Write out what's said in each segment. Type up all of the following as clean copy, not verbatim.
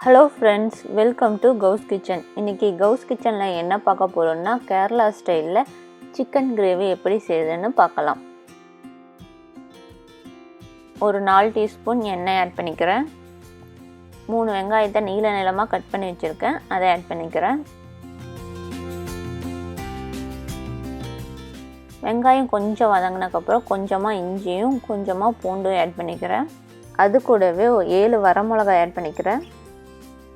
Hello friends, welcome to கவுஸ் kitchen. இன்றைக்கி கவுஸ் கிச்சனில் என்ன பார்க்க போகிறோம்னா கேரளா ஸ்டைலில் சிக்கன் கிரேவி எப்படி செய்யுதுன்னு பார்க்கலாம். ஒரு 4 டீஸ்பூன் எண்ணெய் ஆட் பண்ணிக்கிறேன். 3 வெங்காயத்தை நீளமாக கட் பண்ணி வச்சுருக்கேன், அதை ஆட் பண்ணிக்கிறேன். வெங்காயம் கொஞ்சம் வதங்கினதுக்கப்புறம் கொஞ்சமாக இஞ்சியும் கொஞ்சமாக பூண்டும் ஆட் பண்ணிக்கிறேன். அது கூடவே 7 வரமிளகாய் ஆட் பண்ணிக்கிறேன்.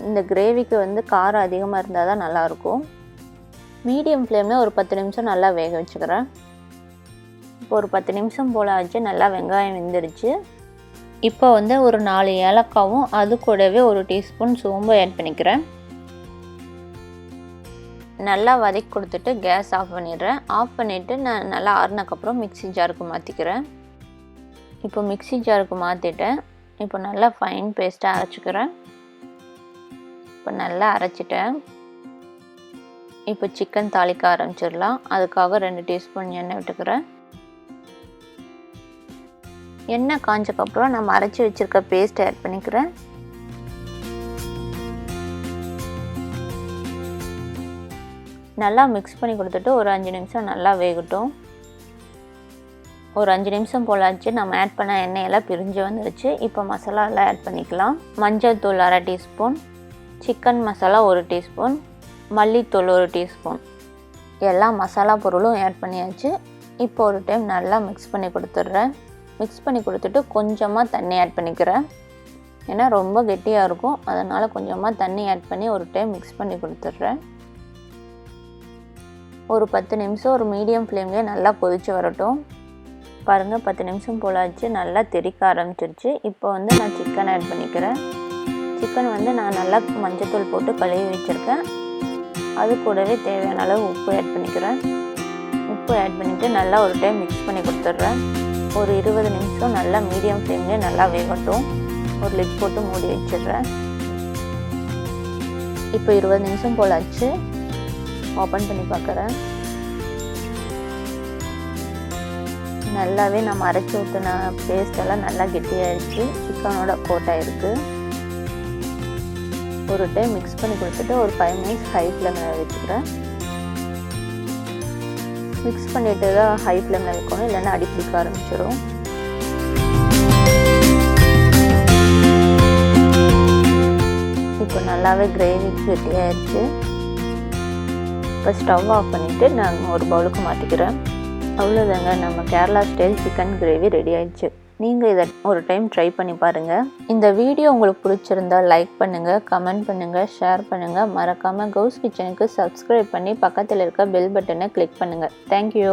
இந்த கிரேவிக்கு காரம் அதிகமாக இருந்தால் தான் நல்லாயிருக்கும். மீடியம் ஃப்ளேமில் ஒரு 10 நிமிஷம் நல்லா வேக வச்சுக்கிறேன். இப்போ ஒரு 10 நிமிஷம் போல் ஆச்சு, நல்லா வெங்காயம் வெந்துருச்சு. இப்போ ஒரு 4 ஏலக்காவும் அது கூடவே 1 டீஸ்பூன் சோம்பு ஆட் பண்ணிக்கிறேன். நல்லா வதக்கி கொடுத்துட்டு கேஸ் ஆஃப் பண்ணிடுறேன். ஆஃப் பண்ணிவிட்டு நான் நல்லா ஆறுனதுக்கப்புறம் மிக்ஸி ஜாருக்கு மாற்றிக்கிறேன். இப்போ மிக்ஸி ஜாருக்கு மாற்றிட்டேன். இப்போ நல்லா ஃபைன் பேஸ்ட்டாக அரைச்சிக்கிறேன். இப்போ நல்லா அரைச்சிட்டேன். இப்போ சிக்கன் தாளிக்க ஆரம்பிச்சிடலாம். அதுக்காக 2 டீஸ்பூன் எண்ணெய் விட்டுக்கிறேன். எண்ணெய் காஞ்சக்கப்புறம் நம்ம அரைச்சி வச்சுருக்க பேஸ்ட் ஆட் பண்ணிக்கிறேன். நல்லா மிக்ஸ் பண்ணி கொடுத்துட்டு ஒரு 5 நிமிஷம் நல்லா வேகட்டும். ஒரு 5 நிமிஷம் போலாச்சு, நம்ம ஆட் பண்ண எண்ணெயெல்லாம் பிரிஞ்சு வந்துடுச்சு. இப்போ மசாலாலாம் ஆட் பண்ணிக்கலாம். மஞ்சள் தூள் 1/2 டீஸ்பூன், சிக்கன் மசாலா 1 டீஸ்பூன், மல்லித்தூள் 1 டீஸ்பூன், எல்லா மசாலா பொருளும் ஆட் பண்ணியாச்சு. இப்போ ஒரு டைம் நல்லா மிக்ஸ் பண்ணி கொடுத்துட்றேன். மிக்ஸ் பண்ணி கொடுத்துட்டு கொஞ்சமாக தண்ணி ஆட் பண்ணிக்கிறேன். ஏன்னா ரொம்ப கெட்டியாக இருக்கும், அதனால் கொஞ்சமாக தண்ணி ஆட் பண்ணி ஒரு டைம் மிக்ஸ் பண்ணி கொடுத்துட்றேன். ஒரு 10 நிமிஷம் ஒரு மீடியம் ஃப்ளேம்லேயே நல்லா கொதித்து வரட்டும். பாருங்கள், 10 நிமிஷம் போலாச்சு, நல்லா தெறிக்க ஆரம்பிச்சிருச்சு. இப்போ நான் சிக்கன் ஆட் பண்ணிக்கிறேன். சிக்கன் நான் நல்லா மஞ்சத்தூள் போட்டு கழுவி வச்சுருக்கேன். அது கூடவே தேவையான அளவு உப்பு ஆட் பண்ணிக்கிறேன். உப்பு ஆட் பண்ணிவிட்டு நல்லா ஒரு டைம் மிக்ஸ் பண்ணி கொடுத்துட்றேன். ஒரு 20 நிமிஷம் நல்லா மீடியம் ஃப்ளேம்லேயே நல்லா வேகட்டும். ஒரு லிட் போட்டு மூடி வச்சிடுறேன். இப்போ 20 நிமிஷம் போலாச்சு, ஓப்பன் பண்ணி பார்க்குறேன். நல்லாவே நம்ம அரைச்சி ஊற்றின பேஸ்டெல்லாம் நல்லா கெட்டியாகிடுச்சு, சிக்கனோட கோட்டாயிருக்கு. ஒரு டைம் மிக்ஸ் பண்ணி கொடுத்துட்டு ஒரு 5 மினிட்ஸ் ஹை ஃப்ளேமில் வச்சுக்கிறேன். மிக்ஸ் பண்ணிவிட்டு தான் ஹை ஃப்ளேமில் வைக்கணும், இல்லைன்னா அடி பிடிக்க ஆரம்பிச்சிடும். இப்போ நல்லாவே கிரேவி கெட்டியாகிடுச்சு. இப்போ ஸ்டவ் ஆஃப் பண்ணிவிட்டு நான் ஒரு பவுலுக்கு மாற்றிக்கிறேன். அவ்வளோதாங்க, நம்ம Kerala style chicken gravy ready ஆயிடுச்சு. நீங்கள் இதை ஒரு டைம் ட்ரை பண்ணி பாருங்கள். இந்த வீடியோ உங்களுக்கு பிடிச்சிருந்தா லைக் பண்ணுங்கள், கமெண்ட் பண்ணுங்கள், ஷேர் பண்ணுங்கள். மறக்காமல் கவுஸ் கிச்சனுக்கு சப்ஸ்கிரைப் பண்ணி பக்கத்தில் இருக்க பெல் பட்டனை கிளிக் பண்ணுங்கள். தேங்க்யூ.